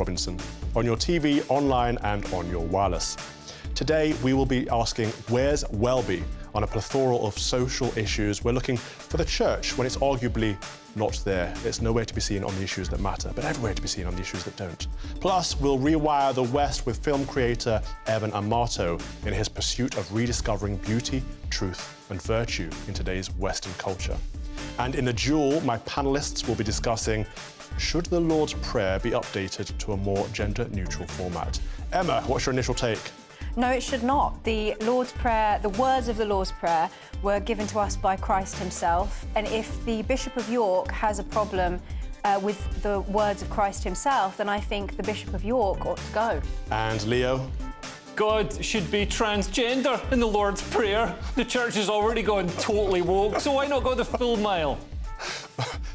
Robinson, on your TV, online and on your wireless. Today, we will be asking, where's Welby on a plethora of social issues? We're looking for the church when it's arguably not there. It's nowhere to be seen on the issues that matter, but everywhere to be seen on the issues that don't. Plus, we'll rewire the West with film creator Evan Amato in his pursuit of rediscovering beauty, truth and virtue in today's Western culture. And in a duel, my panellists will be discussing, should the Lord's Prayer be updated to a more gender-neutral format? Emma, what's your initial take? No, it should not. The Lord's Prayer, the words of the Lord's Prayer were given to us by Christ himself. And if the Bishop of York has a problem with the words of Christ himself, then I think the Bishop of York ought to go. And Leo? God should be transgender in the Lord's Prayer. The church has already gone totally woke, so why not go the full mile?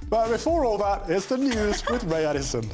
But before all that, it's the news with Ray Addison.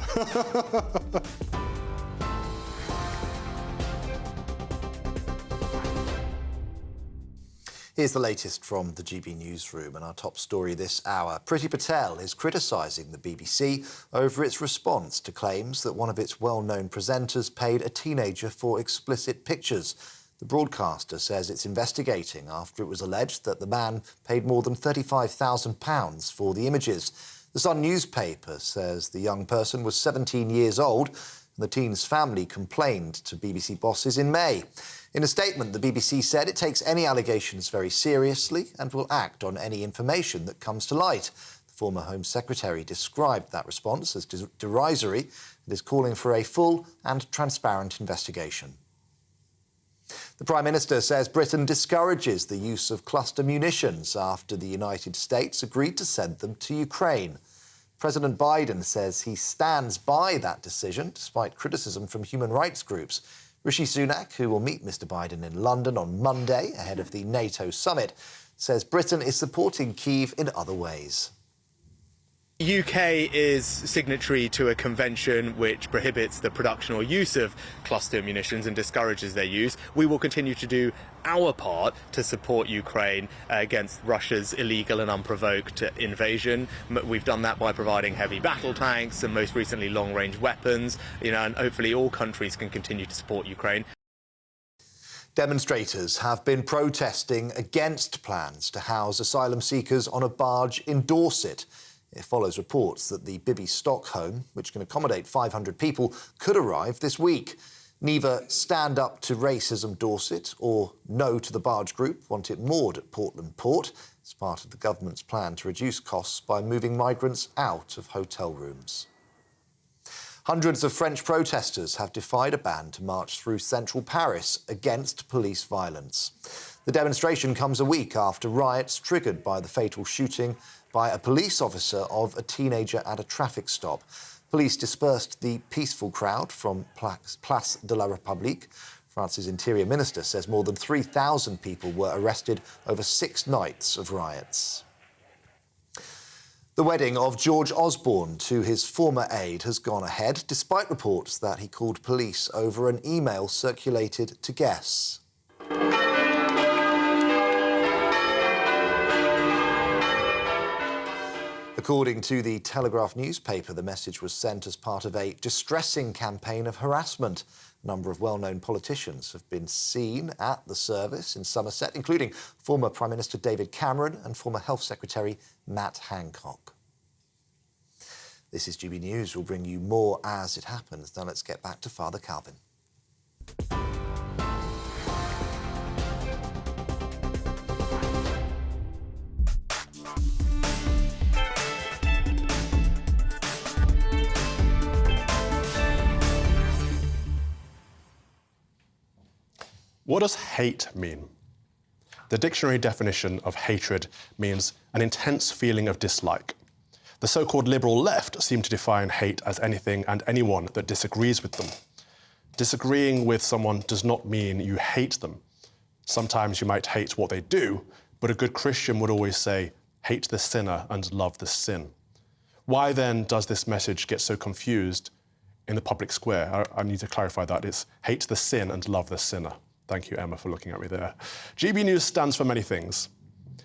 Here's the latest from the GB newsroom, and our top story this hour. Priti Patel is criticising the BBC over its response to claims that one of its well-known presenters paid a teenager for explicit pictures. The broadcaster says it's investigating after it was alleged that the man paid more than £35,000 for the images. The Sun newspaper says the young person was 17 years old, and the teen's family complained to BBC bosses in May. In a statement, the BBC said it takes any allegations very seriously and will act on any information that comes to light. The former Home Secretary described that response as derisory and is calling for a full and transparent investigation. The Prime Minister says Britain discourages the use of cluster munitions after the United States agreed to send them to Ukraine. President Biden says he stands by that decision, despite criticism from human rights groups. Rishi Sunak, who will meet Mr Biden in London on Monday ahead of the NATO summit, says Britain is supporting Kyiv in other ways. The UK is signatory to a convention which prohibits the production or use of cluster munitions and discourages their use. We will continue to do our part to support Ukraine against Russia's illegal and unprovoked invasion. We've done that by providing heavy battle tanks and most recently long-range weapons, and hopefully all countries can continue to support Ukraine. Demonstrators have been protesting against plans to house asylum seekers on a barge in Dorset. It follows reports that the Bibby Stockholm, which can accommodate 500 people, could arrive this week. Neither Stand Up to Racism Dorset or No to the Barge Group want it moored at Portland Port. It's part of the government's plan to reduce costs by moving migrants out of hotel rooms. Hundreds of French protesters have defied a ban to march through central Paris against police violence. The demonstration comes a week after riots triggered by the fatal shooting by a police officer of a teenager at a traffic stop. Police dispersed the peaceful crowd from Place de la République. France's Interior Minister says more than 3,000 people were arrested over 6 nights of riots. The wedding of George Osborne to his former aide has gone ahead, despite reports that he called police over an email circulated to guests. According to the Telegraph newspaper, the message was sent as part of a distressing campaign of harassment. A number of well-known politicians have been seen at the service in Somerset, including former Prime Minister David Cameron and former Health Secretary Matt Hancock. This is GB News. We'll bring you more as it happens. Now let's get back to Father Calvin. What does hate mean? The dictionary definition of hatred means an intense feeling of dislike. The so-called liberal left seem to define hate as anything and anyone that disagrees with them. Disagreeing with someone does not mean you hate them. Sometimes you might hate what they do, but a good Christian would always say, hate the sinner and love the sin. Why then does this message get so confused in the public square? I need to clarify that. It's hate the sin and love the sinner. Thank you, Emma, for looking at me there. GB News stands for many things.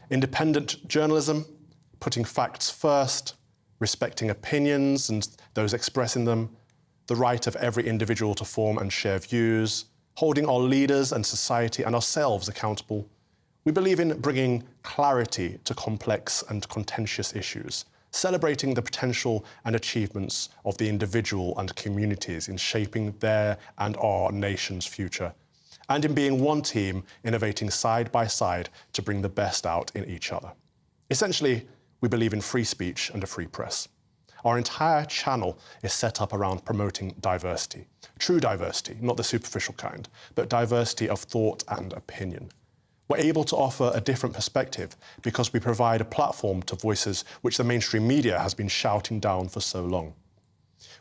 Independent journalism, putting facts first, respecting opinions and those expressing them, the right of every individual to form and share views, holding our leaders and society and ourselves accountable. We believe in bringing clarity to complex and contentious issues, celebrating the potential and achievements of the individual and communities in shaping their and our nation's future, and in being one team, innovating side by side to bring the best out in each other. Essentially, we believe in free speech and a free press. Our entire channel is set up around promoting diversity. True diversity, not the superficial kind, but diversity of thought and opinion. We're able to offer a different perspective because we provide a platform to voices which the mainstream media has been shouting down for so long.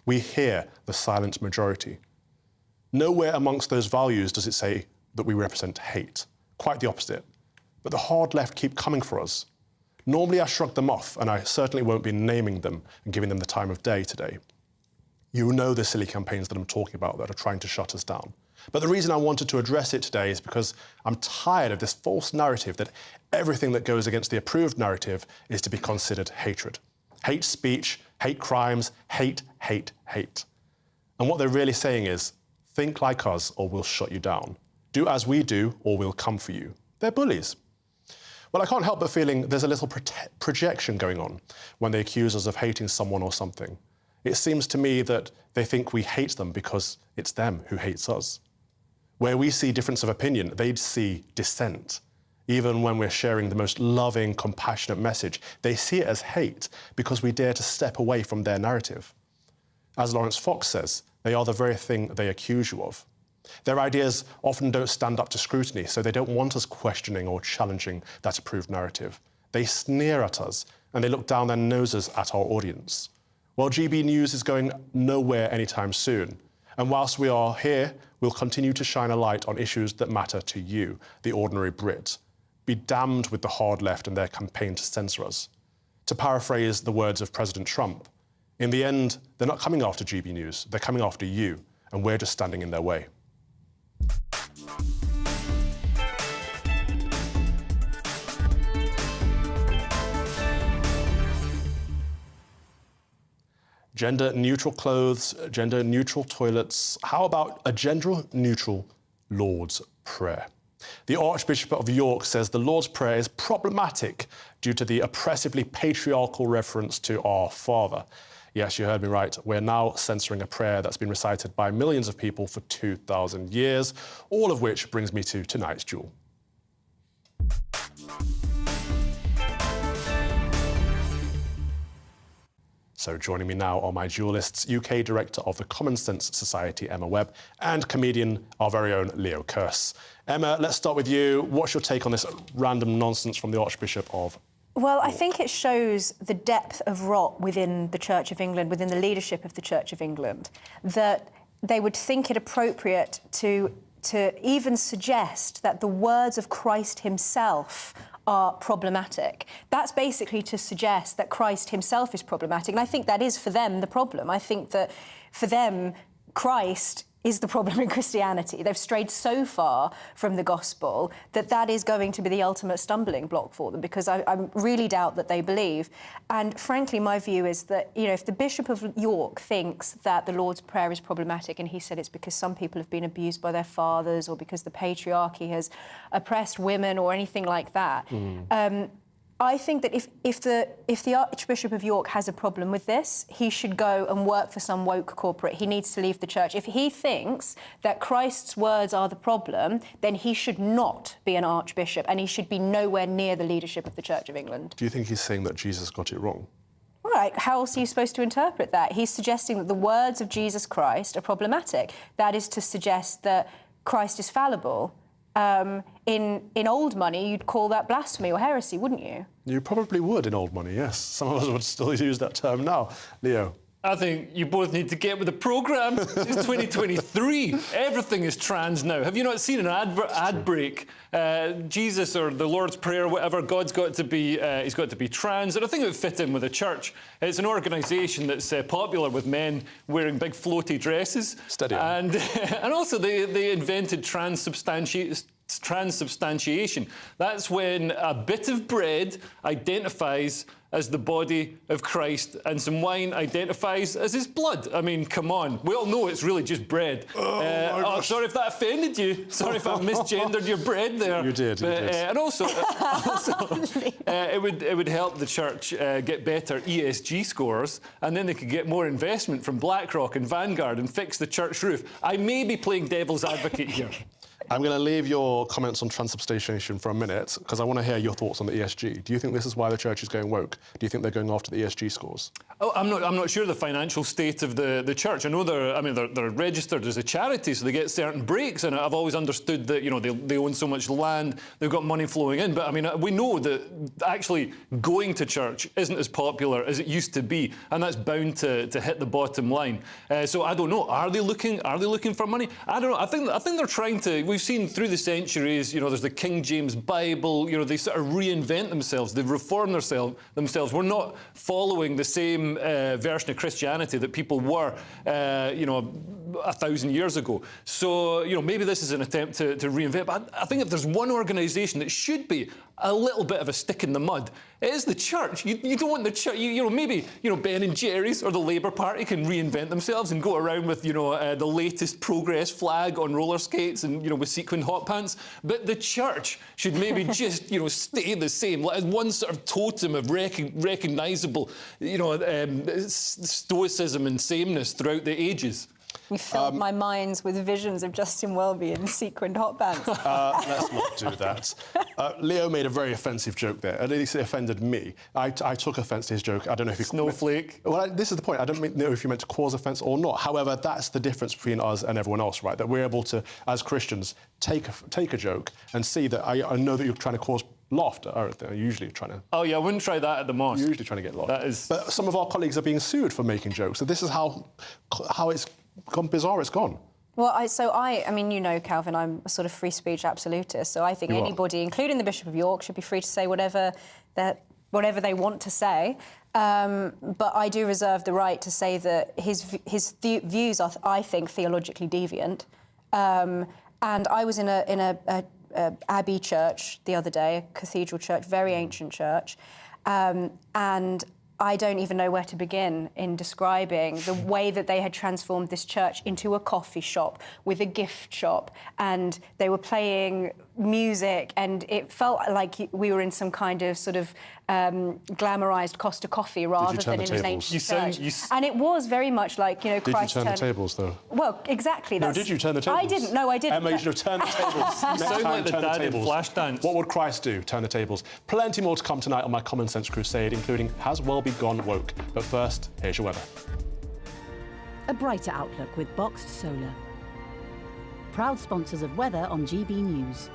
We hear the silent majority. Nowhere amongst those values does it say that we represent hate. Quite the opposite. But the hard left keep coming for us. Normally I shrug them off, and I certainly won't be naming them and giving them the time of day today. You know the silly campaigns that I'm talking about that are trying to shut us down. But the reason I wanted to address it today is because I'm tired of this false narrative that everything that goes against the approved narrative is to be considered hatred. Hate speech, hate crimes, hate, hate, hate. And what they're really saying is, think like us or we'll shut you down. Do as we do or we'll come for you. They're bullies. Well, I can't help but feeling there's a little projection going on when they accuse us of hating someone or something. It seems to me that they think we hate them because it's them who hates us. Where we see difference of opinion, they'd see dissent. Even when we're sharing the most loving, compassionate message, they see it as hate because we dare to step away from their narrative. As Lawrence Fox says, they are the very thing they accuse you of. Their ideas often don't stand up to scrutiny, so they don't want us questioning or challenging that approved narrative. They sneer at us and they look down their noses at our audience. Well, GB News is going nowhere anytime soon. And whilst we are here, we'll continue to shine a light on issues that matter to you, the ordinary Brit. Be damned with the hard left and their campaign to censor us. To paraphrase the words of President Trump, in the end, they're not coming after GB News, they're coming after you, and we're just standing in their way. Gender-neutral clothes, gender-neutral toilets. How about a gender-neutral Lord's Prayer? The Archbishop of York says the Lord's Prayer is problematic due to the oppressively patriarchal reference to our Father. Yes, you heard me right. We're now censoring a prayer that's been recited by millions of people for 2,000 years, all of which brings me to tonight's jewel. So joining me now are my duelists, UK Director of the Common Sense Society, Emma Webb, and comedian, our very own Leo Kearse. Emma, let's start with you. What's your take on this random nonsense from the Archbishop of Well, I think it shows the depth of rot within the Church of England, within the leadership of the Church of England, that they would think it appropriate to even suggest that the words of Christ himself are problematic. That's basically to suggest that Christ himself is problematic. And I think that is, for them, the problem. I think that, for them, Christ is the problem in Christianity. They've strayed so far from the gospel that that is going to be the ultimate stumbling block for them, because I really doubt that they believe. And frankly, my view is that, you know, if the Bishop of York thinks that the Lord's Prayer is problematic, and he said it's because some people have been abused by their fathers or because the patriarchy has oppressed women or anything like that, I think that if the Archbishop of York has a problem with this, he should go and work for some woke corporate. He needs to leave the church. If he thinks that Christ's words are the problem, then he should not be an archbishop, and he should be nowhere near the leadership of the Church of England. Do you think he's saying that Jesus got it wrong? All right, how else are you supposed to interpret that? He's suggesting that the words of Jesus Christ are problematic. That is to suggest that Christ is fallible. In old money, you'd call that blasphemy or heresy, wouldn't you? You probably would in old money, yes. Some of us would still use that term now. Leo? I think you both need to get with the programme. It's 2023. Everything is trans now. Have you not seen an ad break? Jesus or the Lord's Prayer, whatever, God's got to be, he's got to be trans. And I think it would fit in with the church. It's an organisation that's popular with men wearing big floaty dresses. Steady on. And also they invented transubstantiation. That's when a bit of bread identifies as the body of Christ, and some wine identifies as his blood. I mean, come on. We all know it's really just bread. Sorry if that offended you. Sorry if I misgendered your bread there. You did. And also, it would help the church get better ESG scores, and then they could get more investment from BlackRock and Vanguard and fix the church roof. I may be playing devil's advocate here. I'm going to leave your comments on transubstantiation for a minute because I want to hear your thoughts on the ESG. Do you think this is why the church is going woke? Do you think they're going after the ESG scores? Oh, I'm not sure the financial state of the church. I know they're registered as a charity, so they get certain breaks, and I've always understood that, you know, they own so much land, they've got money flowing in. But I mean, we know that actually going to church isn't as popular as it used to be, and that's bound to hit the bottom line. So I don't know. Are they looking for money? I don't know. I think they're trying to. We've seen through the centuries, you know, there's the King James Bible. You know, they sort of reinvent themselves. They've reformed themselves. We're not following the same version of Christianity that people were, you know, 1,000 years ago. So, you know, maybe this is an attempt to reinvent. But I think if there's one organisation that should be a little bit of a stick in the mud, it is the church. You don't want the church. You know, maybe, you know, Ben and Jerry's or the Labour Party can reinvent themselves and go around with, you know, the latest progress flag on roller skates and, you know, with sequin hot pants. But the church should maybe just, you know, stay the same. Like one sort of totem of recognisable, you know, stoicism and sameness throughout the ages. You filled my mind with visions of Justin Welby in sequined hot pants. Let's not do that. Leo made a very offensive joke there. At least it offended me. I took offence to his joke. I don't know if he... Snowflake. Well, this is the point. I don't know if you meant to cause offence or not. However, that's the difference between us and everyone else, right? That we're able to, as Christians, take a joke and see that I know that you're trying to cause laughter, aren't they? Usually trying to... Oh, yeah, I wouldn't try that at the mosque. You're usually trying to get laughter. That is... But some of our colleagues are being sued for making jokes. So this is how it's gone bizarre it's gone. Well, I mean, you know, Calvin, I'm a sort of free speech absolutist, so I think anybody, including the Bishop of York, should be free to say whatever they want to say. But I do reserve the right to say that his views are, I think, theologically deviant. And I was in a abbey church the other day, a cathedral church, very ancient church, and I don't even know where to begin in describing the way that they had transformed this church into a coffee shop with a gift shop, and they were playing music, and it felt like we were in some kind of sort of glamorised Costa Coffee rather than in an ancient church. And it was very much like, you know, Christ turned... Did you turn the tables, though? Well, exactly. No, did you turn the tables? I didn't. No, I didn't. Emma, you should have turned the tables. You sound like the dad in Flashdance. What would Christ do? Turn the tables. Plenty more to come tonight on my Common Sense Crusade, including Has Welby Gone Woke? But first, here's your weather. A brighter outlook with Boxed Solar. Proud sponsors of weather on GB News.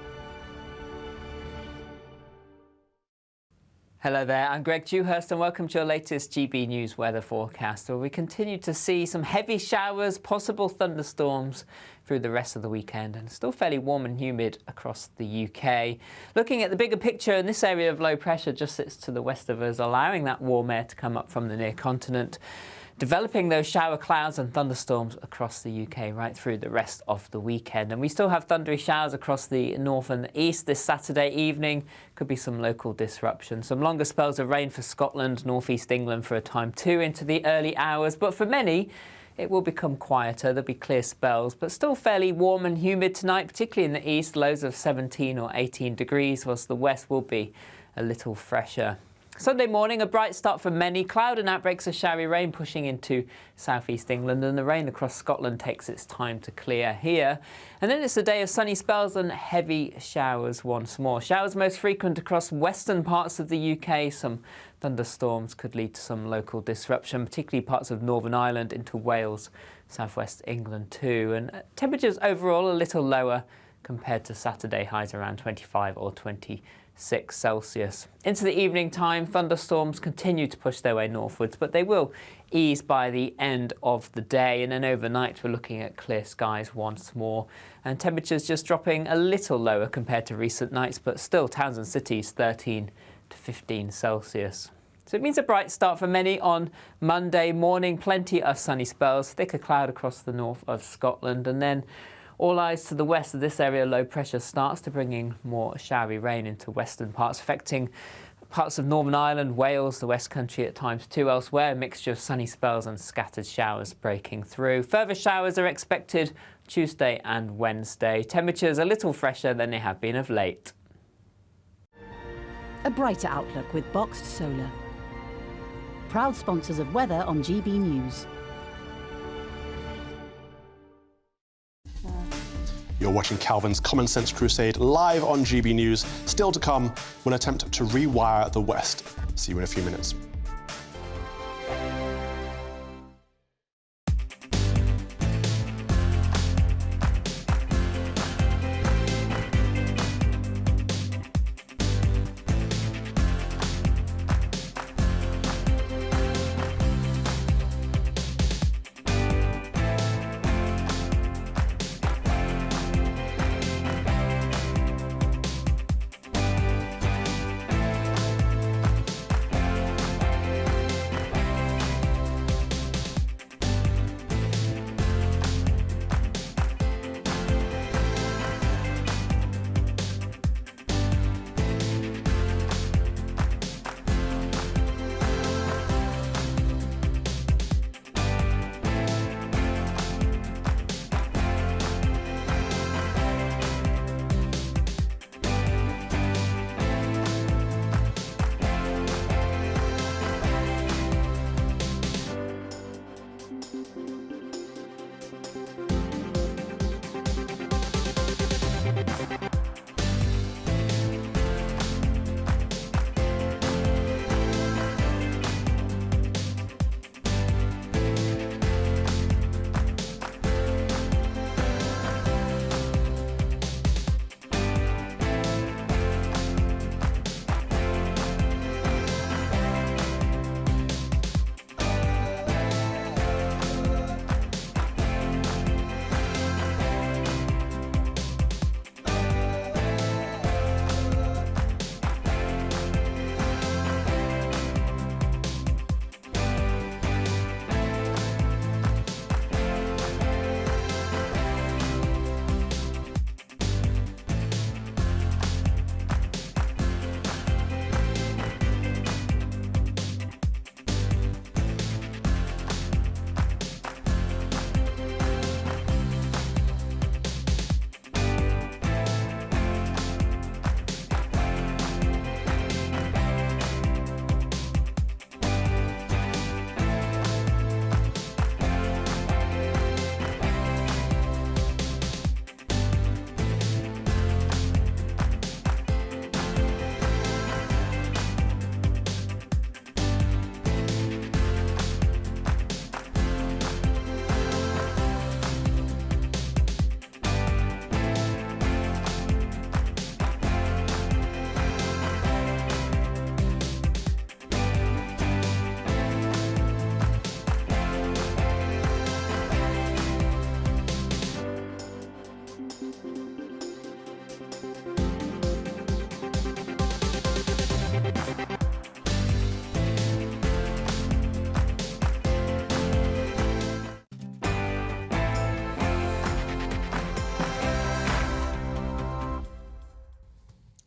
Hello there, I'm Greg Dewhurst and welcome to your latest GB News weather forecast, where we continue to see some heavy showers, possible thunderstorms through the rest of the weekend, and still fairly warm and humid across the UK. Looking at the bigger picture, in this area of low pressure just sits to the west of us, allowing that warm air to come up from the near continent, developing those shower clouds and thunderstorms across the UK right through the rest of the weekend. And we still have thundery showers across the north and east this Saturday evening. Could be some local disruption. Some longer spells of rain for Scotland, northeast England for a time too into the early hours. But for many, it will become quieter. There'll be clear spells, but still fairly warm and humid tonight, particularly in the east, lows of 17 or 18 degrees, whilst the west will be a little fresher. Sunday morning, a bright start for many. Cloud and outbreaks of showery rain pushing into southeast England, and the rain across Scotland takes its time to clear here. And then it's a day of sunny spells and heavy showers once more. Showers most frequent across western parts of the UK. Some thunderstorms could lead to some local disruption, particularly parts of Northern Ireland into Wales, southwest England too. And temperatures overall a little lower compared to Saturday, highs around 25 or 26 Celsius. Into the evening time, thunderstorms continue to push their way northwards, but they will ease by the end of the day. And then overnight, we're looking at clear skies once more, and temperatures just dropping a little lower compared to recent nights, but still towns and cities 13 to 15 Celsius. So it means a bright start for many on Monday morning. Plenty of sunny spells, thicker cloud across the north of Scotland, and then all eyes to the west of this area. Low pressure starts to bring in more showery rain into western parts, affecting parts of Northern Ireland, Wales, the West Country at times too. Elsewhere, a mixture of sunny spells and scattered showers breaking through. Further showers are expected Tuesday and Wednesday. Temperatures a little fresher than they have been of late. A brighter outlook with Boxed Solar. Proud sponsors of weather on GB News. You're watching Calvin's Common Sense Crusade live on GB News. Still to come, we'll attempt to rewire the West. See you in a few minutes.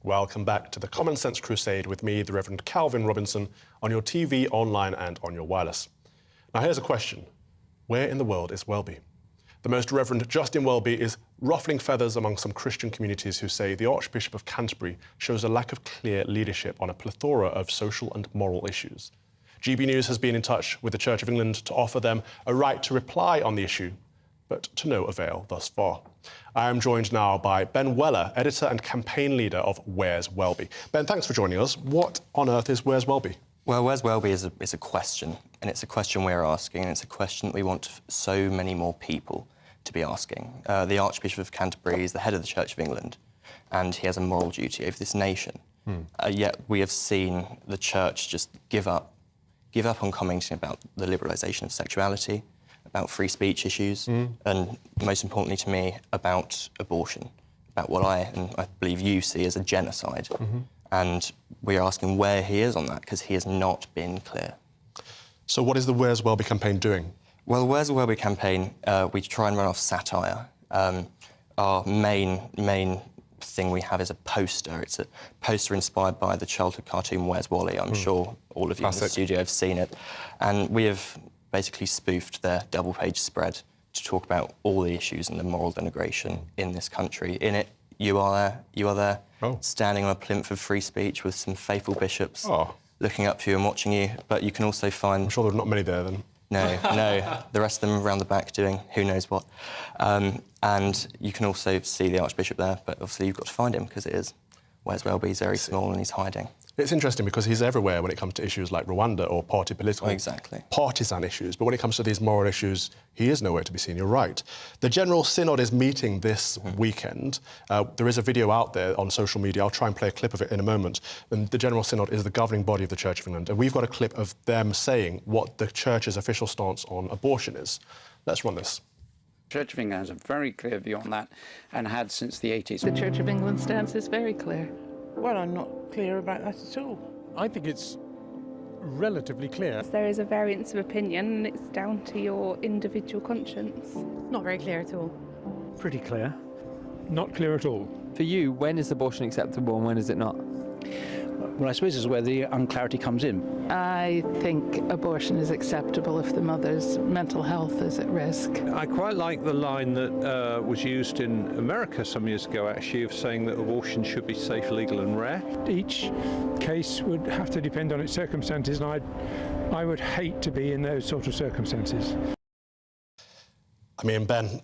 Welcome back to the Common Sense Crusade with me, the Reverend Calvin Robinson, on your TV, online and on your wireless. Now here's a question. Where in the world is Welby? The Most Reverend Justin Welby is ruffling feathers among some Christian communities who say the Archbishop of Canterbury shows a lack of clear leadership on a plethora of social and moral issues. GB News has been in touch with the Church of England to offer them a right to reply on the issue, but to no avail thus far. I am joined now by Ben Weller, editor and campaign leader of Where's Welby. Ben, thanks for joining us. What on earth is Where's Welby? Well, Where's Welby is a question, and it's a question we're asking, and it's a question that we want so many more people to be asking. The Archbishop of Canterbury is the head of the Church of England, and he has a moral duty over this nation. Yet we have seen the Church just give up on commenting about the liberalisation of sexuality, about free speech issues, and most importantly to me, about abortion, about what I believe you see as a genocide. And we are asking where he is on that, because he has not been clear. So what is the Where's Welby campaign doing? Well, the Where's Welby campaign, we try and run off satire. Our main thing we have is a poster. It's a poster inspired by the childhood cartoon Where's Wally? I'm sure all of you in the studio have seen it. And we have basically spoofed their double-page spread to talk about all the issues and the moral denigration in this country. In it, you are there, standing on a plinth of free speech with some faithful bishops looking up to you and watching you. But you can also find... I'm sure there are not many there, then. No, the rest of them around the back doing who knows what. And you can also see the Archbishop there, but obviously you've got to find him because it is Where's Welby? He's very small and he's hiding. It's interesting because he's everywhere when it comes to issues like Rwanda or political, partisan issues. But when it comes to these moral issues, he is nowhere to be seen. You're right. The General Synod is meeting this weekend. There is a video out there on social media. I'll try and play a clip of it in a moment. And the General Synod is the governing body of the Church of England. And we've got a clip of them saying what the Church's official stance on abortion is. Let's run this. The Church of England has a very clear view on that and had since the 80s. The Church of England stance is very clear. Well, I'm not clear about that at all. I think it's relatively clear. There is a variance of opinion and it's down to your individual conscience. Not very clear at all. Pretty clear. Not clear at all. For you, when is abortion acceptable and when is it not? Well, I suppose this is where the unclarity comes in. I think abortion is acceptable if the mother's mental health is at risk. I quite like the line that was used in America some years ago, actually, of saying that abortion should be safe, legal and rare. Each case would have to depend on its circumstances, and I would hate to be in those sort of circumstances. I mean, Ben,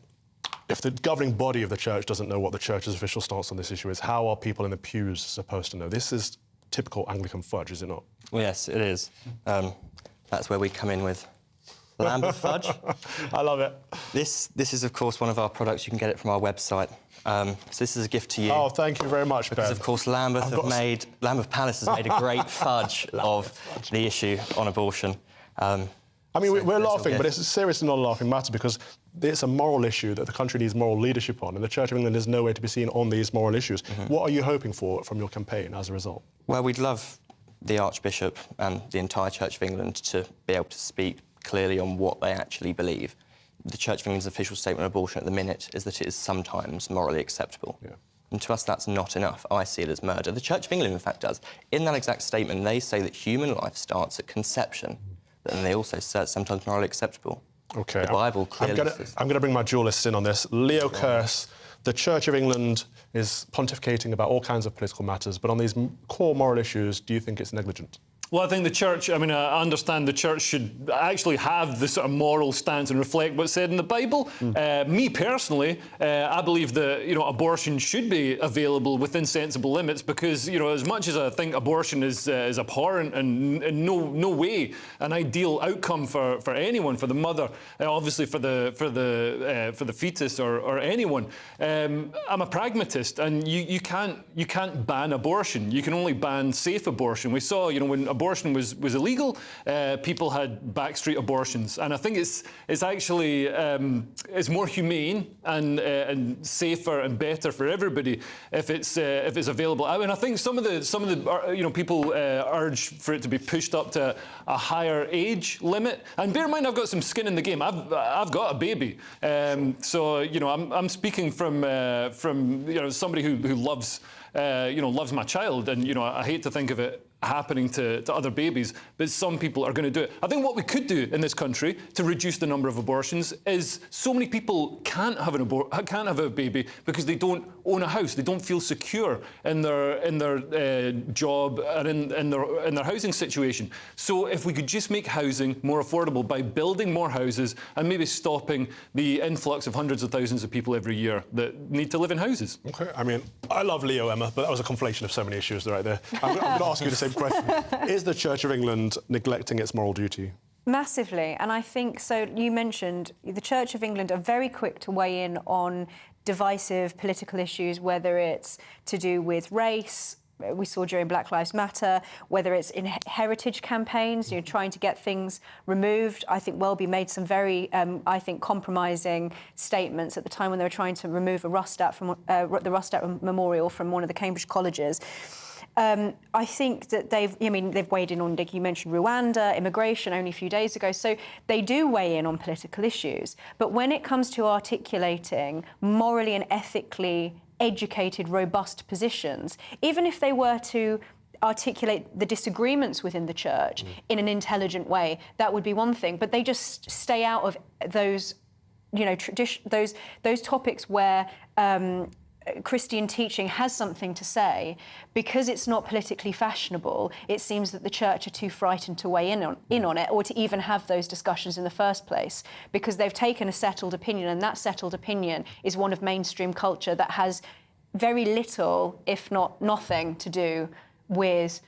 if the governing body of the Church doesn't know what the Church's official stance on this issue is, how are people in the pews supposed to know? This is typical Anglican fudge, is it not? Well, yes, it is. That's where we come in with Lambeth fudge. I love it. This is, of course, one of our products. You can get it from our website. So this is a gift to you. Oh, thank you very much, Ben. Because, of course, Lambeth Palace has made a great fudge of the issue on abortion. I mean, we're laughing, but it's seriously not a laughing matter because it's a moral issue that the country needs moral leadership on, and the Church of England is nowhere to be seen on these moral issues. What are you hoping for from your campaign as a result? Well, we'd love the Archbishop and the entire Church of England to be able to speak clearly on what they actually believe. The Church of England's official statement on abortion at the minute is that it is sometimes morally acceptable. Yeah. And to us, that's not enough. I see it as murder. The Church of England, in fact, does. In that exact statement, they say that human life starts at conception, and they also say it's sometimes morally acceptable. OK. The Bible clearly I'm going to bring my dualist in on this. Leo Kearse, the Church of England is pontificating about all kinds of political matters, but on these core moral issues, do you think it's negligent? Well, I think the Church, I mean, I understand the Church should actually have the sort of moral stance and reflect what's said in the Bible. Me personally, I believe that, you know, abortion should be available within sensible limits because, you know, as much as I think abortion is abhorrent and in no way an ideal outcome for anyone, for the mother, obviously for the fetus or anyone, I'm a pragmatist, and you can't ban abortion. You can only ban safe abortion. We saw, you know, when abortion was illegal, people had backstreet abortions, and I think it's actually it's more humane and safer and better for everybody if it's available. I mean, I think some of the you know, people urge for it to be pushed up to a higher age limit. And bear in mind, I've got some skin in the game. I've got a baby, so you know, I'm speaking from you know, somebody who loves you know, loves my child, and you know, I hate to think of it happening to other babies, but some people are going to do it. I think what we could do in this country to reduce the number of abortions is so many people can't have a baby because they don't own a house, they don't feel secure in their job and in their housing situation. So if we could just make housing more affordable by building more houses and maybe stopping the influx of hundreds of thousands of people every year that need to live in houses. OK, I mean, I love Leo, Emma, but that was a conflation of so many issues right there. I'm going to ask you the same question. Is the Church of England neglecting its moral duty? Massively, and I think so. You mentioned the Church of England are very quick to weigh in on divisive political issues, whether it's to do with race. We saw during Black Lives Matter, whether it's in heritage campaigns, you know, trying to get things removed. I think Welby made some very, I think, compromising statements at the time when they were trying to remove a Rustat from the Rustat Memorial from one of the Cambridge colleges. I think that they've weighed in on, you mentioned Rwanda, immigration only a few days ago. So they do weigh in on political issues. But when it comes to articulating morally and ethically educated, robust positions, even if they were to articulate the disagreements within the church in an intelligent way, that would be one thing. But they just stay out of those, you know, those topics where Christian teaching has something to say. Because it's not politically fashionable, it seems that the church are too frightened to weigh in on it, or to even have those discussions in the first place, because they've taken a settled opinion, and that settled opinion is one of mainstream culture that has very little, if not nothing, to do with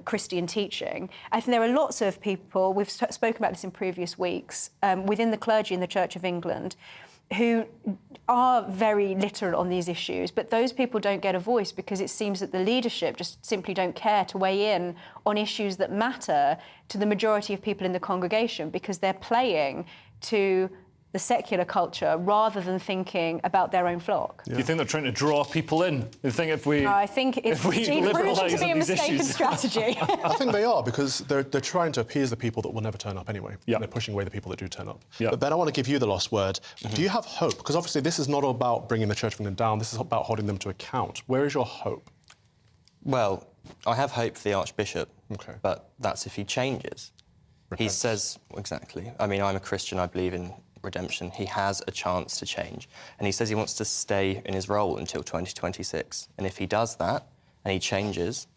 Christian teaching. I think there are lots of people, we've spoken about this in previous weeks, within the clergy in the Church of England, who are very literate on these issues, but those people don't get a voice because it seems that the leadership just simply don't care to weigh in on issues that matter to the majority of people in the congregation, because they're playing to the secular culture rather than thinking about their own flock. Do you think they're trying to draw people in? You think if we... I think it's proven to be a mistaken strategy. I think they are, because they're trying to appease the people that will never turn up anyway. Yeah. And they're pushing away the people that do turn up. Yeah. But Ben, I want to give you the last word. Do you have hope? Because obviously this is not about bringing the Church of England down, this is about holding them to account. Where is your hope? Well, I have hope for the Archbishop, okay, but that's if he changes. He says, exactly. I mean, I'm a Christian, I believe in redemption. He has a chance to change. And he says he wants to stay in his role until 2026. And if he does that, and he changes,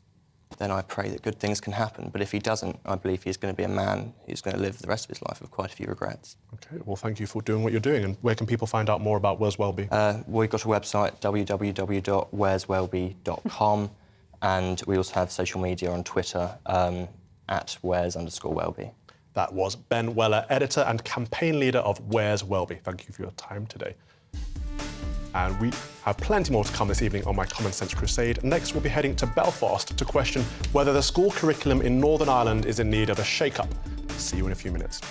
then I pray that good things can happen. But if he doesn't, I believe he's going to be a man who's going to live the rest of his life with quite a few regrets. OK, well, thank you for doing what you're doing. And where can people find out more about Where's Welby? We've got a website, www.whereswelby.com, and we also have social media on Twitter, @wheres_welby. That was Ben Weller, editor and campaign leader of Where's Welby. Thank you for your time today. And we have plenty more to come this evening on My Common Sense Crusade. Next, we'll be heading to Belfast to question whether the school curriculum in Northern Ireland is in need of a shake-up. See you in a few minutes.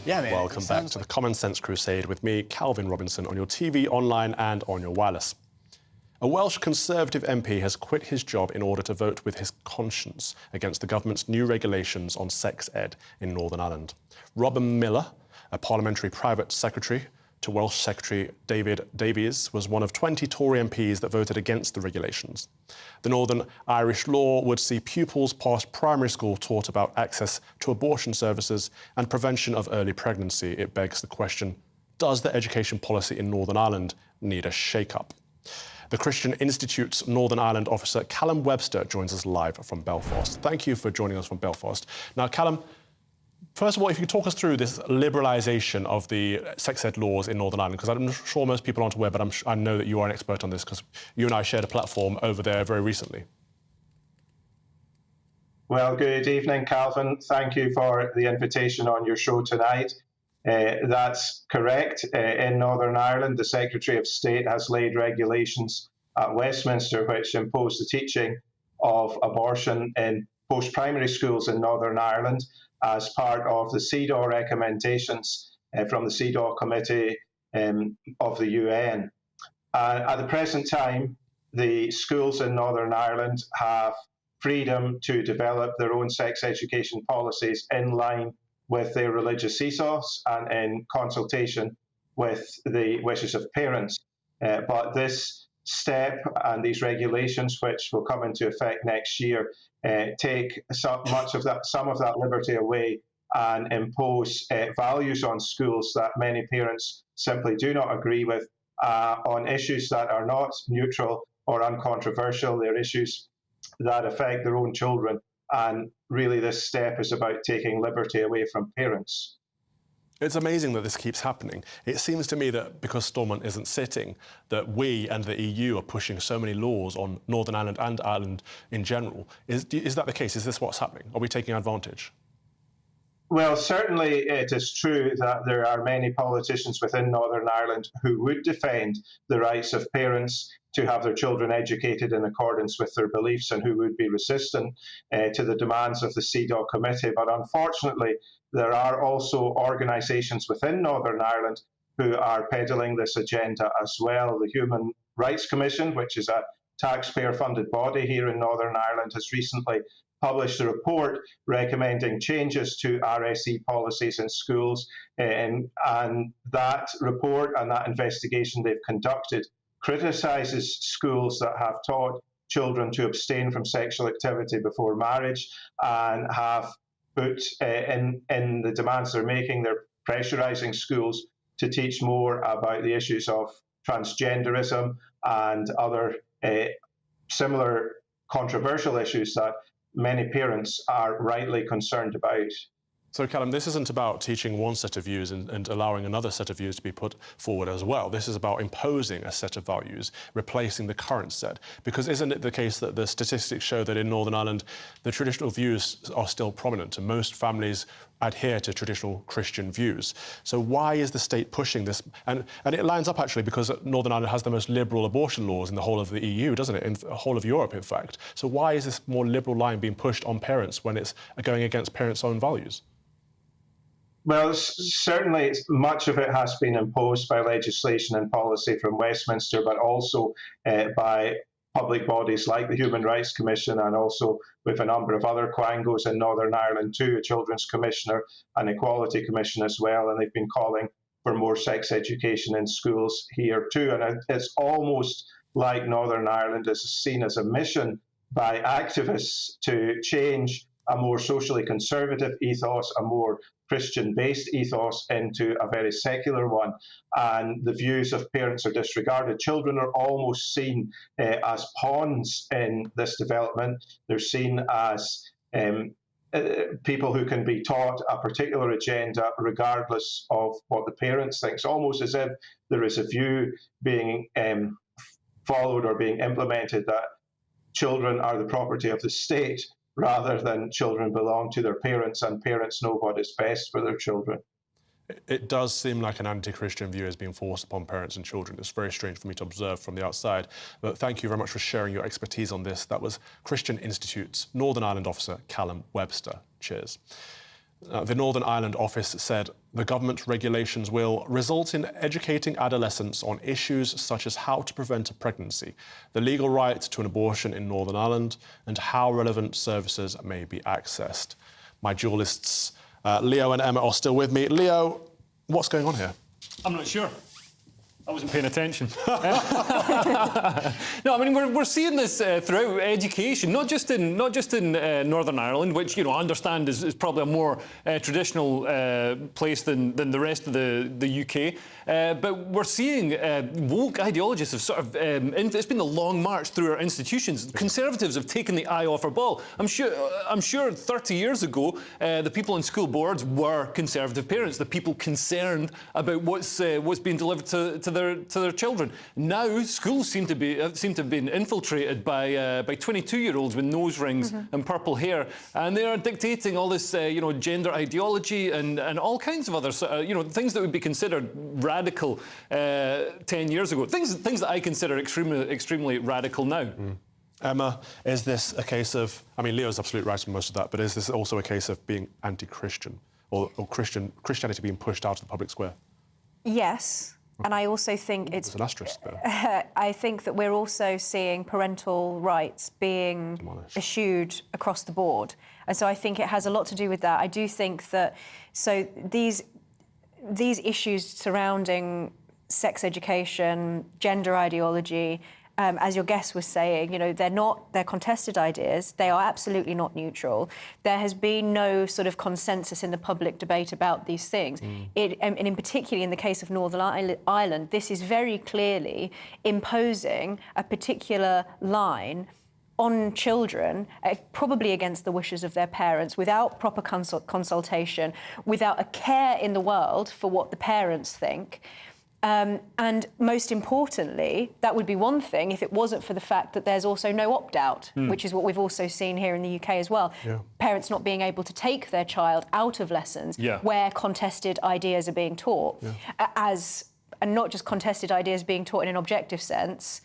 Yeah, mate. Welcome back to the Common Sense Crusade with me, Calvin Robinson, on your TV, online and on your wireless. A Welsh Conservative MP has quit his job in order to vote with his conscience against the government's new regulations on sex ed in Northern Ireland. Robin Miller, a parliamentary private secretary to Welsh Secretary David Davies, was one of 20 Tory MPs that voted against the regulations. The Northern Irish law would see pupils past primary school taught about access to abortion services and prevention of early pregnancy. It begs the question, does the education policy in Northern Ireland need a shake-up? The Christian Institute's Northern Ireland officer, Callum Webster, joins us live from Belfast. Thank you for joining us from Belfast. Now, Callum, first of all, if you could talk us through this liberalisation of the sex ed laws in Northern Ireland, because I'm sure most people aren't aware, but I know that you are an expert on this because you and I shared a platform over there very recently. Well, good evening, Calvin. Thank you for the invitation on your show tonight. That's correct. In Northern Ireland, the Secretary of State has laid regulations at Westminster which impose the teaching of abortion in post-primary schools in Northern Ireland as part of the CEDAW recommendations from the CEDAW Committee of the UN. At the present time, the schools in Northern Ireland have freedom to develop their own sex education policies in line with their religious ethos and in consultation with the wishes of parents. But this step and these regulations, which will come into effect next year, take some of that liberty away and impose values on schools that many parents simply do not agree with on issues that are not neutral or uncontroversial. They're issues that affect their own children. And really, this step is about taking liberty away from parents. It's amazing that this keeps happening. It seems to me that because Stormont isn't sitting, that we and the EU are pushing so many laws on Northern Ireland and Ireland in general. Is that the case? Is this what's happening? Are we taking advantage? Well, certainly it is true that there are many politicians within Northern Ireland who would defend the rights of parents to have their children educated in accordance with their beliefs and who would be resistant to the demands of the CEDAW committee. But unfortunately, there are also organisations within Northern Ireland who are peddling this agenda as well. The Human Rights Commission, which is a taxpayer-funded body here in Northern Ireland, has recently published a report recommending changes to RSE policies in schools, and that report and that investigation they've conducted criticises schools that have taught children to abstain from sexual activity before marriage and have put in the demands they're making, they're pressurising schools to teach more about the issues of transgenderism and other similar controversial issues that many parents are rightly concerned about. So, Callum, this isn't about teaching one set of views and allowing another set of views to be put forward as well. This is about imposing a set of values, replacing the current set. Because isn't it the case that the statistics show that in Northern Ireland, the traditional views are still prominent and most families adhere to traditional Christian views? So why is the state pushing this? And it lines up, actually, because Northern Ireland has the most liberal abortion laws in the whole of the EU, doesn't it? In the whole of Europe, in fact. So why is this more liberal line being pushed on parents when it's going against parents' own values? Well, certainly much of it has been imposed by legislation and policy from Westminster, but also by public bodies like the Human Rights Commission, and also with a number of other quangos in Northern Ireland too, a Children's Commissioner, an Equality Commission as well, and they've been calling for more sex education in schools here too. And it's almost like Northern Ireland is seen as a mission by activists to change a more socially conservative ethos, a more Christian-based ethos into a very secular one, and the views of parents are disregarded. Children are almost seen as pawns in this development. They're seen as people who can be taught a particular agenda regardless of what the parents think. It's almost as if there is a view being followed or being implemented that children are the property of the state, rather than children belong to their parents and parents know what is best for their children. It does seem like an anti-Christian view is being forced upon parents and children. It's very strange for me to observe from the outside. But thank you very much for sharing your expertise on this. That was Christian Institute's Northern Ireland officer, Callum Webster. Cheers. The Northern Ireland office said the government regulations will result in educating adolescents on issues such as how to prevent a pregnancy, the legal right to an abortion in Northern Ireland, and how relevant services may be accessed. My dualists, Leo and Emma, are still with me. Leo, what's going on here? I'm not sure. I wasn't paying attention. No, I mean we're seeing this throughout education, not just in Northern Ireland, which I understand is probably a more traditional place than the rest of the UK. But we're seeing woke ideologists have sort of it's been a long march through our institutions. Conservatives have taken the eye off our ball. I'm sure 30 years ago the people in school boards were Conservative parents, the people concerned about what's being delivered to their children. Now schools seem to have been infiltrated by 22-year-olds with nose rings and purple hair, and they are dictating all this gender ideology and all kinds of other things that would be considered radical 10 years ago. Things that I consider extremely radical now. Emma, is this a case of, I mean, Leo's absolutely right on most of that, but is this also a case of being anti-Christian or Christianity being pushed out of the public square? Yes. And I also think There's an asterisk there. I think that we're also seeing parental rights being eschewed across the board. And so I think it has a lot to do with that. I do think that, so these issues surrounding sex education, gender ideology, as your guest was saying, they're contested ideas. They are absolutely not neutral. There has been no sort of consensus in the public debate about these things. And in particular, in the case of Northern Ireland, this is very clearly imposing a particular line on children, probably against the wishes of their parents, without proper consultation, without a care in the world for what the parents think. And most importantly, that would be one thing if it wasn't for the fact that there's also no opt-out, which is what we've also seen here in the UK as well. Yeah. Parents not being able to take their child out of lessons where contested ideas are being taught, and not just contested ideas being taught in an objective sense,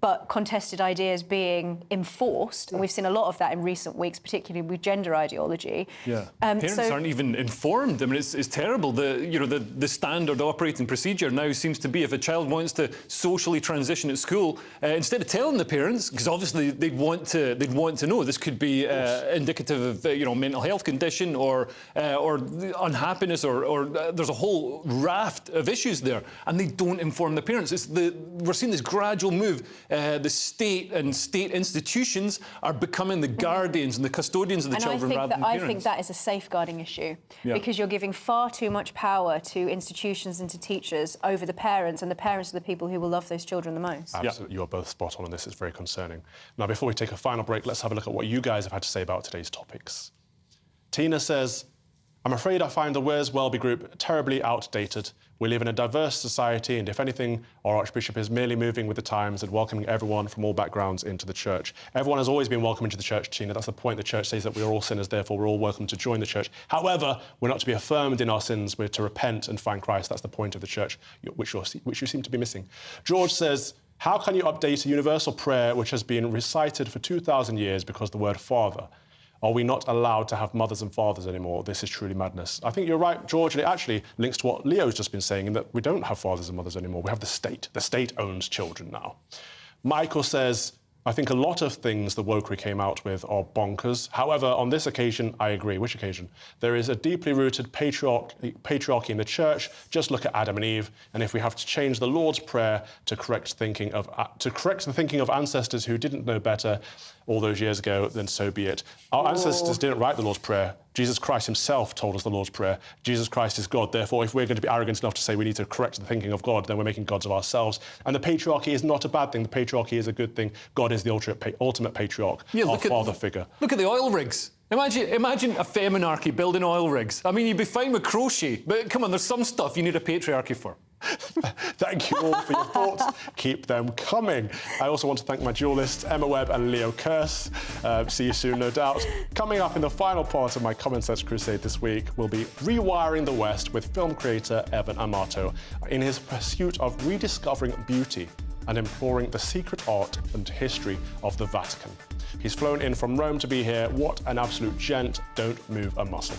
but contested ideas being enforced. And we've seen a lot of that in recent weeks, particularly with gender ideology. Yeah, parents aren't even informed. I mean, it's terrible. The standard operating procedure now seems to be if a child wants to socially transition at school, instead of telling the parents, because obviously they'd want to know. This could be indicative of mental health condition or unhappiness or there's a whole raft of issues there, and they don't inform the parents. We're seeing this gradual move. The state and state institutions are becoming the guardians and the custodians of the children rather than parents. I think that is a safeguarding issue because you're giving far too much power to institutions and to teachers over the parents, and the parents are the people who will love those children the most. Absolutely, you are both spot on this. It's very concerning. Now, before we take a final break, let's have a look at what you guys have had to say about today's topics. Tina says, I'm afraid I find the Where's Welby group terribly outdated. We live in a diverse society, and if anything, our Archbishop is merely moving with the times and welcoming everyone from all backgrounds into the church. Everyone has always been welcome into the church, Tina. That's the point. The church says that we are all sinners, therefore we're all welcome to join the church. However, we're not to be affirmed in our sins. We're to repent and find Christ. That's the point of the church, which you seem to be missing. George says, how can you update a universal prayer which has been recited for 2,000 years because the word Father? Are we not allowed to have mothers and fathers anymore? This is truly madness. I think you're right, George, and it actually links to what Leo's just been saying, in that we don't have fathers and mothers anymore. We have the state. The state owns children now. Michael says, I think a lot of things the wokery came out with are bonkers. However, on this occasion, I agree. Which occasion? There is a deeply rooted patriarchy in the church. Just look at Adam and Eve. And if we have to change the Lord's Prayer to correct the thinking of ancestors who didn't know better all those years ago, then so be it. Our ancestors didn't write the Lord's Prayer. Jesus Christ himself told us the Lord's Prayer. Jesus Christ is God. Therefore, if we're going to be arrogant enough to say we need to correct the thinking of God, then we're making gods of ourselves. And the patriarchy is not a bad thing. The patriarchy is a good thing. God is the ultimate patriarch, our father figure. Look at the oil rigs. Imagine a feminarchy building oil rigs. I mean, you'd be fine with crochet, but come on, there's some stuff you need a patriarchy for. Thank you all for your thoughts. Keep them coming. I also want to thank my dualists, Emma Webb and Leo Kearse. See you soon, no doubt. Coming up in the final part of my Common Sense Crusade this week will be Rewiring the West with film creator Evan Amato in his pursuit of rediscovering beauty and imploring the secret art and history of the Vatican. He's flown in from Rome to be here. What an absolute gent. Don't move a muscle.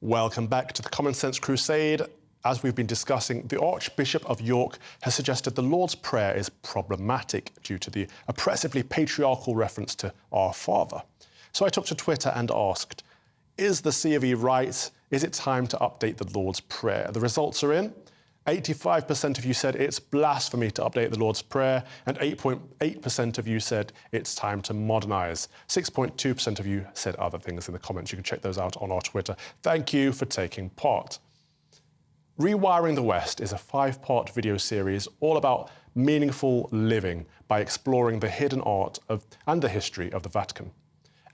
Welcome back to the Common Sense Crusade. As we've been discussing, the Archbishop of York has suggested the Lord's Prayer is problematic due to the oppressively patriarchal reference to Our Father. So I took to Twitter and asked, is the COE right? Is it time to update the Lord's Prayer? The results are in. 85% of you said it's blasphemy to update the Lord's Prayer, and 8.8% of you said it's time to modernise. 6.2% of you said other things in the comments. You can check those out on our Twitter. Thank you for taking part. Rewiring the West is a 5-part video series all about meaningful living by exploring the hidden art and the history of the Vatican.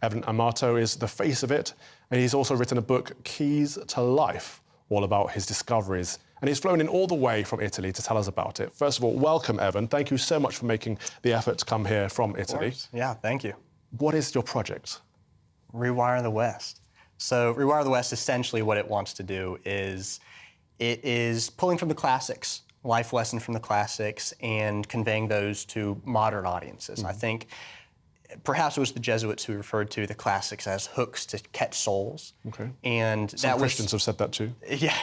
Evan Amato is the face of it, and he's also written a book, Keys to Life, all about his discoveries. And he's flown in all the way from Italy to tell us about it. First of all, welcome, Evan. Thank you so much for making the effort to come here from Italy. Yeah, thank you. What is your project? Rewire the West. So Rewire the West, essentially what it wants to do is, it is pulling from the classics, life lesson from the classics, and conveying those to modern audiences. I think perhaps it was the Jesuits who referred to the classics as hooks to catch souls. Okay. And Some Christians have said that too. Yeah,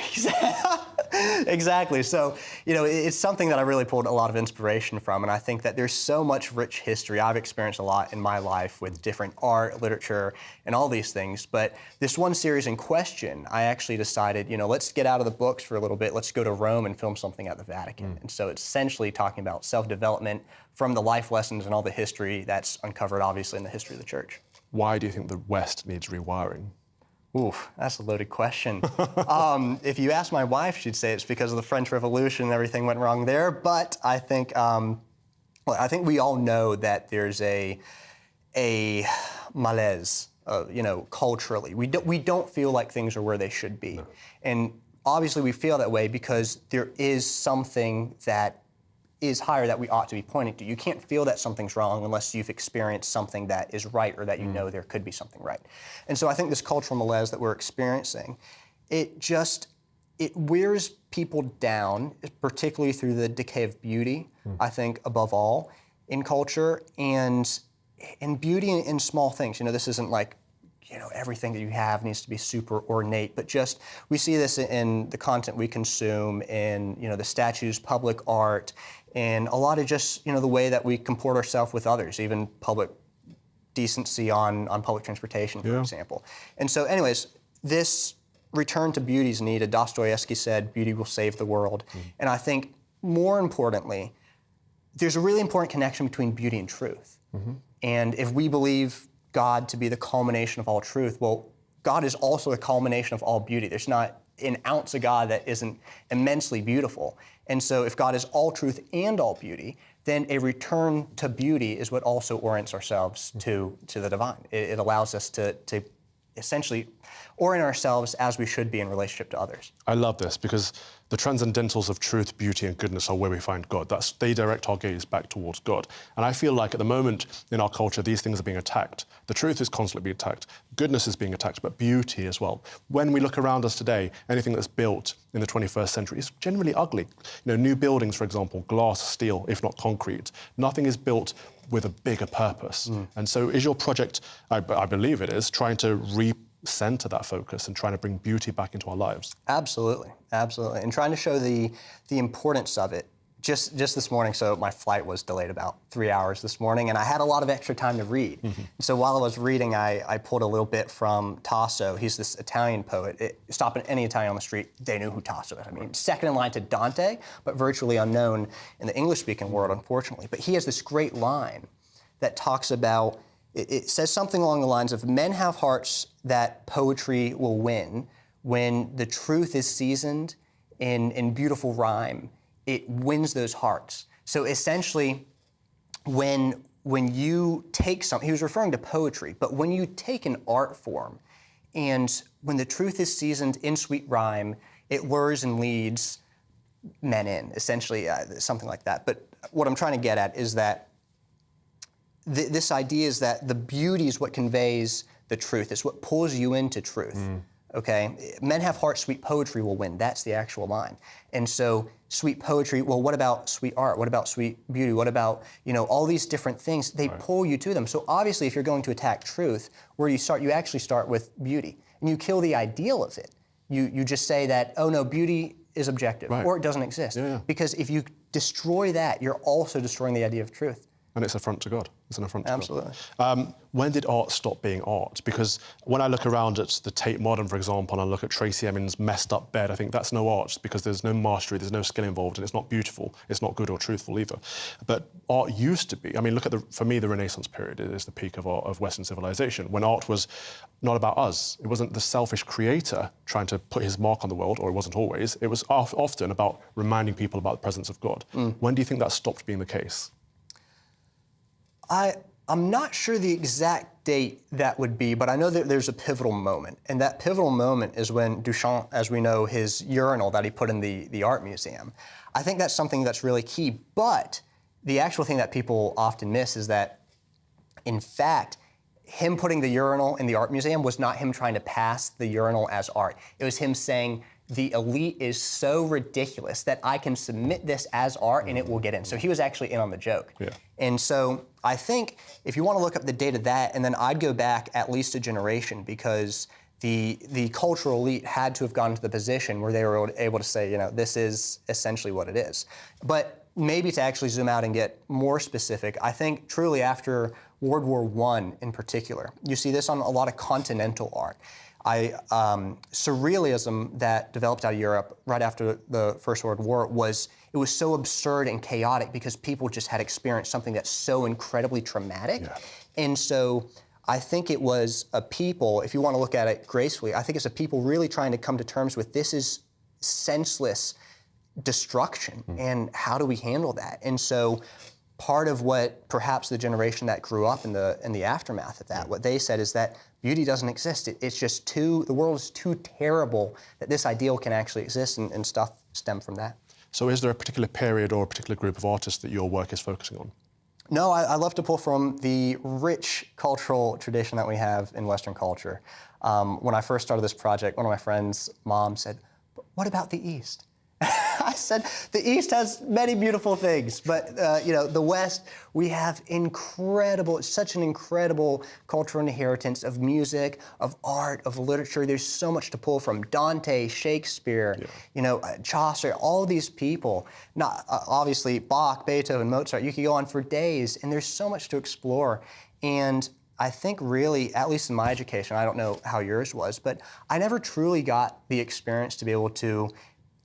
exactly. So, you know, it's something that I really pulled a lot of inspiration from, and I think that there's so much rich history. I've experienced a lot in my life with different art, literature, and all these things. But this one series in question, I actually decided, you know, let's get out of the books for a little bit. Let's go to Rome and film something at the Vatican. And so it's essentially talking about self-development from the life lessons and all the history that's uncovered, obviously, in the history of the Church. Why do you think the West needs rewiring? Oof, that's a loaded question. If you ask my wife, she'd say it's because of the French Revolution and everything went wrong there. But I think, I think we all know that there's a malaise, you know, culturally. We don't feel like things are where they should be, and obviously we feel that way because there is something that is higher that we ought to be pointing to. You can't feel that something's wrong unless you've experienced something that is right or that you know there could be something right. And so I think this cultural malaise that we're experiencing, it wears people down, particularly through the decay of beauty, I think, above all, in culture, and beauty in small things. You know, this isn't like, you know, everything that you have needs to be super ornate, but just, we see this in the content we consume, in, you know, the statues, public art, and a lot of just, you know, the way that we comport ourselves with others, even public decency on public transportation, for example. And so anyways, this return to beauty is needed. Dostoevsky said, beauty will save the world. And I think, more importantly, there's a really important connection between beauty and truth. And if we believe God to be the culmination of all truth, well, God is also the culmination of all beauty. There's not an ounce of God that isn't immensely beautiful. And so if God is all truth and all beauty, then a return to beauty is what also orients ourselves to the divine. It allows us to essentially orient ourselves as we should be in relationship to others. I love this because the transcendentals of truth, beauty, and goodness are where we find God. They direct our gaze back towards God. And I feel like at the moment in our culture, these things are being attacked. The truth is constantly being attacked. Goodness is being attacked, but beauty as well. When we look around us today, anything that's built in the 21st century is generally ugly. You know, new buildings, for example, glass, steel, if not concrete. Nothing is built with a bigger purpose. And so is your project, I believe it is, trying to recenter that focus and trying to bring beauty back into our lives? Absolutely, absolutely. And trying to show the importance of it. Just this morning, so my flight was delayed about 3 hours this morning, and I had a lot of extra time to read. So while I was reading, I pulled a little bit from Tasso. He's this Italian poet. Stopping any Italian on the street, they knew who Tasso is. I mean, second in line to Dante, but virtually unknown in the English-speaking world, unfortunately. But he has this great line that talks about, it says something along the lines of, men have hearts that poetry will win when the truth is seasoned in beautiful rhyme. It wins those hearts. So essentially, when you take something, he was referring to poetry, but when you take an art form, and when the truth is seasoned in sweet rhyme, it lures and leads men in, essentially, something like that. But what I'm trying to get at is that this idea is that the beauty is what conveys the truth. It's what pulls you into truth. Okay? Men have hearts, sweet poetry will win. That's the actual line. And so sweet poetry, well, what about sweet art? What about sweet beauty? What about, you know, all these different things? They pull you to them. So obviously, if you're going to attack truth, where you start, you actually start with beauty. And you kill the ideal of it. You just say that, oh no, beauty is objective, Right. or it doesn't exist. Because if you destroy that, you're also destroying the idea of truth. And it's an affront to God. It's an affront to Absolutely. God. When did art stop being art? Because when I look around at the Tate Modern, for example, and I look at Tracy Emin's messed up bed, I think that's no art because there's no mastery, there's no skill involved, and it's not beautiful. It's not good or truthful either. But art used to be. I mean, look at for me, the Renaissance period is the peak of Western civilization, when art was not about us. It wasn't the selfish creator trying to put his mark on the world, or it wasn't always. It was often about reminding people about the presence of God. When do you think that stopped being the case? I'm not sure the exact date that would be, but I know that there's a pivotal moment. And that pivotal moment is when Duchamp, as we know, his urinal that he put in the art museum. I think that's something that's really key. But the actual thing that people often miss is that, in fact, him putting the urinal in the art museum was not him trying to pass the urinal as art. It was him saying, the elite is so ridiculous that I can submit this as art and it will get in. So he was actually in on the joke. Yeah. And so I think if you want to look up the date of that, and then I'd go back at least a generation, because the cultural elite had to have gotten to the position where they were able to say, you know, this is essentially what it is. But maybe to actually zoom out and get more specific, I think truly after World War I in particular, you see this on a lot of continental art. Surrealism that developed out of Europe right after the First World War was so absurd and chaotic because people just had experienced something that's so incredibly traumatic. Yeah. And so I think it was a people, if you want to look at it gracefully, I think it's a people really trying to come to terms with this is senseless destruction, and how do we handle that? And so part of what perhaps the generation that grew up in the aftermath of that, what they said is that beauty doesn't exist. It's just the world is too terrible that this ideal can actually exist, and stuff stem from that. So is there a particular period or a particular group of artists that your work is focusing on? No, I love to pull from the rich cultural tradition that we have in Western culture. When I first started this project, one of my friends' mom said, "What about the East?" I said, the East has many beautiful things, but you know, the West, we have such an incredible cultural inheritance of music, of art, of literature. There's so much to pull from. Dante, Shakespeare, you know, Chaucer, all these people. Not obviously Bach, Beethoven, Mozart. You could go on for days, and there's so much to explore. And I think really, at least in my education, I don't know how yours was, but I never truly got the experience to be able to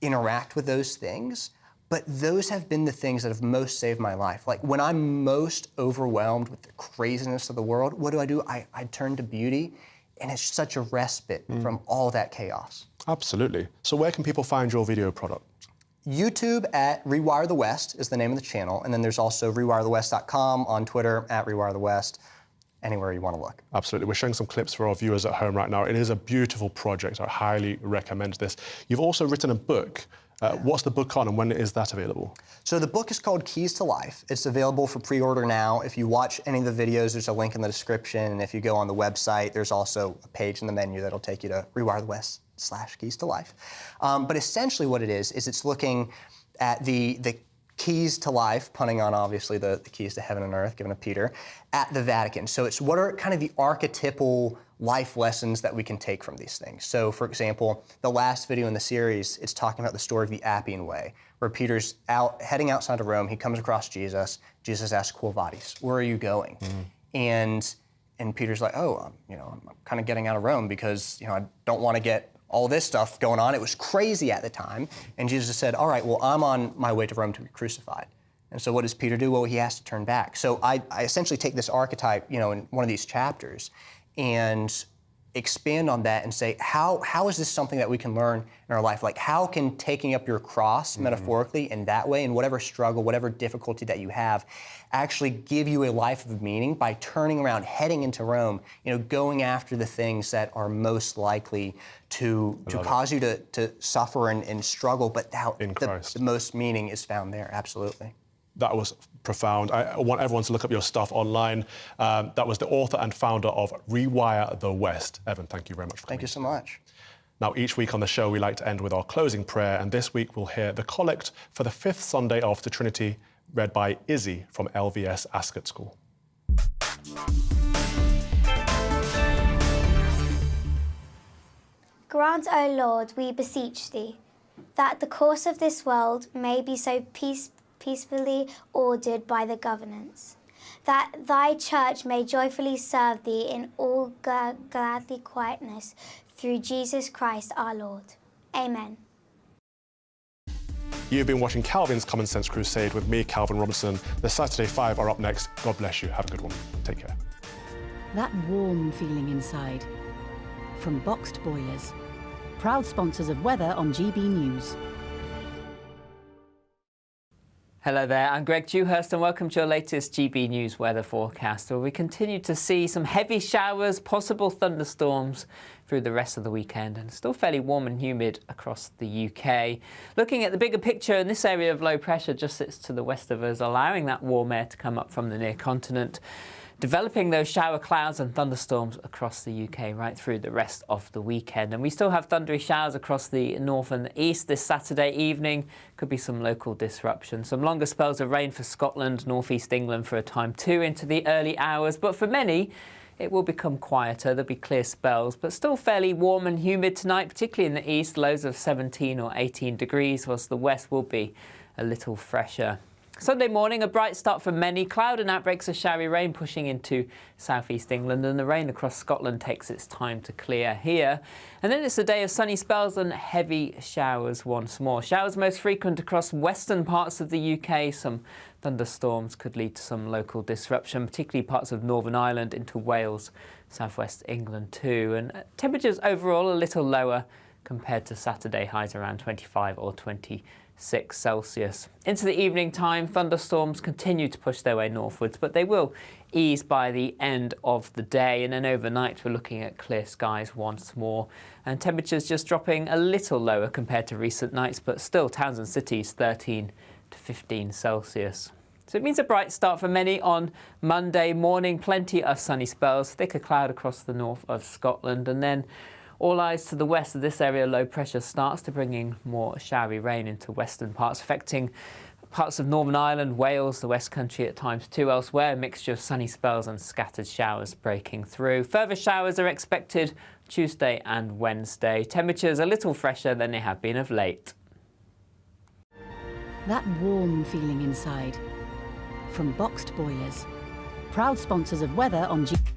interact with those things, but those have been the things that have most saved my life. Like when I'm most overwhelmed with the craziness of the world, what do? I turn to beauty, and it's such a respite from all that chaos. Absolutely. So where can people find your video product? YouTube at Rewire the West is the name of the channel, and then there's also rewirethewest.com, on Twitter at Rewire the West. Anywhere you want to look. Absolutely. We're showing some clips for our viewers at home right now. It is a beautiful project. I highly recommend this. You've also written a book. What's the book on, and when is that available? So the book is called Keys to Life. It's available for pre-order now. If you watch any of the videos, there's a link in the description. And if you go on the website, there's also a page in the menu that'll take you to Rewire the West/Keys to Life. But essentially what it is it's looking at the keys to life, punning on obviously the keys to heaven and earth given to Peter, at the Vatican. So it's what are kind of the archetypal life lessons that we can take from these things. So for example, the last video in the series, it's talking about the story of the Appian Way, where Peter's heading outside of Rome, he comes across Jesus. Jesus asks, Quo vadis, where are you going? And Peter's like, oh, you know, I'm kind of getting out of Rome because, you know, I don't want to get all this stuff going on. It was crazy at the time. And Jesus said, all right, well, I'm on my way to Rome to be crucified. And so what does Peter do? Well, he has to turn back. So I essentially take this archetype, you know, in one of these chapters and expand on that and say, how is this something that we can learn in our life? Like, how can taking up your cross metaphorically in that way, in whatever struggle, whatever difficulty that you have, actually give you a life of meaning by turning around, heading into Rome, you know, going after the things that are most likely to cause you to suffer and struggle, but how the most meaning is found there, absolutely. That was profound. I want everyone to look up your stuff online. That was the author and founder of Rewire the West. Evan, thank you very much for coming. Thank you so much. Now, each week on the show, we like to end with our closing prayer, and this week we'll hear the collect for the 5th Sunday after Trinity, read by Izzy from LVS Ascot School. Grant, O Lord, we beseech thee, that the course of this world may be so peacefully ordered by the governance, that thy church may joyfully serve thee in all godly quietness, through Jesus Christ our Lord. Amen. You've been watching Calvin's Common Sense Crusade with me, Calvin Robinson. The Saturday 5 are up next. God bless you. Have a good one. Take care. That warm feeling inside. From Boxed Boilers, proud sponsors of weather on GB News. Hello there, I'm Greg Dewhurst and welcome to your latest GB News weather forecast, where we continue to see some heavy showers, possible thunderstorms through the rest of the weekend, and still fairly warm and humid across the UK. Looking at the bigger picture, in this area of low pressure just sits to the west of us, allowing that warm air to come up from the near continent, developing those shower clouds and thunderstorms across the UK right through the rest of the weekend. And we still have thundery showers across the north and the east this Saturday evening. Could be some local disruption. Some longer spells of rain for Scotland, northeast England for a time too into the early hours. But for many, it will become quieter. There'll be clear spells, but still fairly warm and humid tonight, particularly in the east, lows of 17 or 18 degrees, whilst the west will be a little fresher. Sunday morning, a bright start for many. Cloud and outbreaks of showery rain pushing into southeast England, and the rain across Scotland takes its time to clear here. And then it's a day of sunny spells and heavy showers once more. Showers most frequent across western parts of the UK. Some thunderstorms could lead to some local disruption, particularly parts of Northern Ireland into Wales, southwest England too. And temperatures overall a little lower compared to Saturday, highs around 25 or 26 Celsius. Into the evening time, thunderstorms continue to push their way northwards, but they will ease by the end of the day. And then overnight, we're looking at clear skies once more, and temperatures just dropping a little lower compared to recent nights, but still towns and cities 13 to 15 Celsius. So it means a bright start for many on Monday morning. Plenty of sunny spells, thicker cloud across the north of Scotland, and then all eyes to the west of this area. Low pressure starts to bring in more showery rain into western parts, affecting parts of Northern Ireland, Wales, the West Country at times too. Elsewhere, a mixture of sunny spells and scattered showers breaking through. Further showers are expected Tuesday and Wednesday. Temperatures a little fresher than they have been of late. That warm feeling inside. From Boxed Boilers, proud sponsors of weather on GB.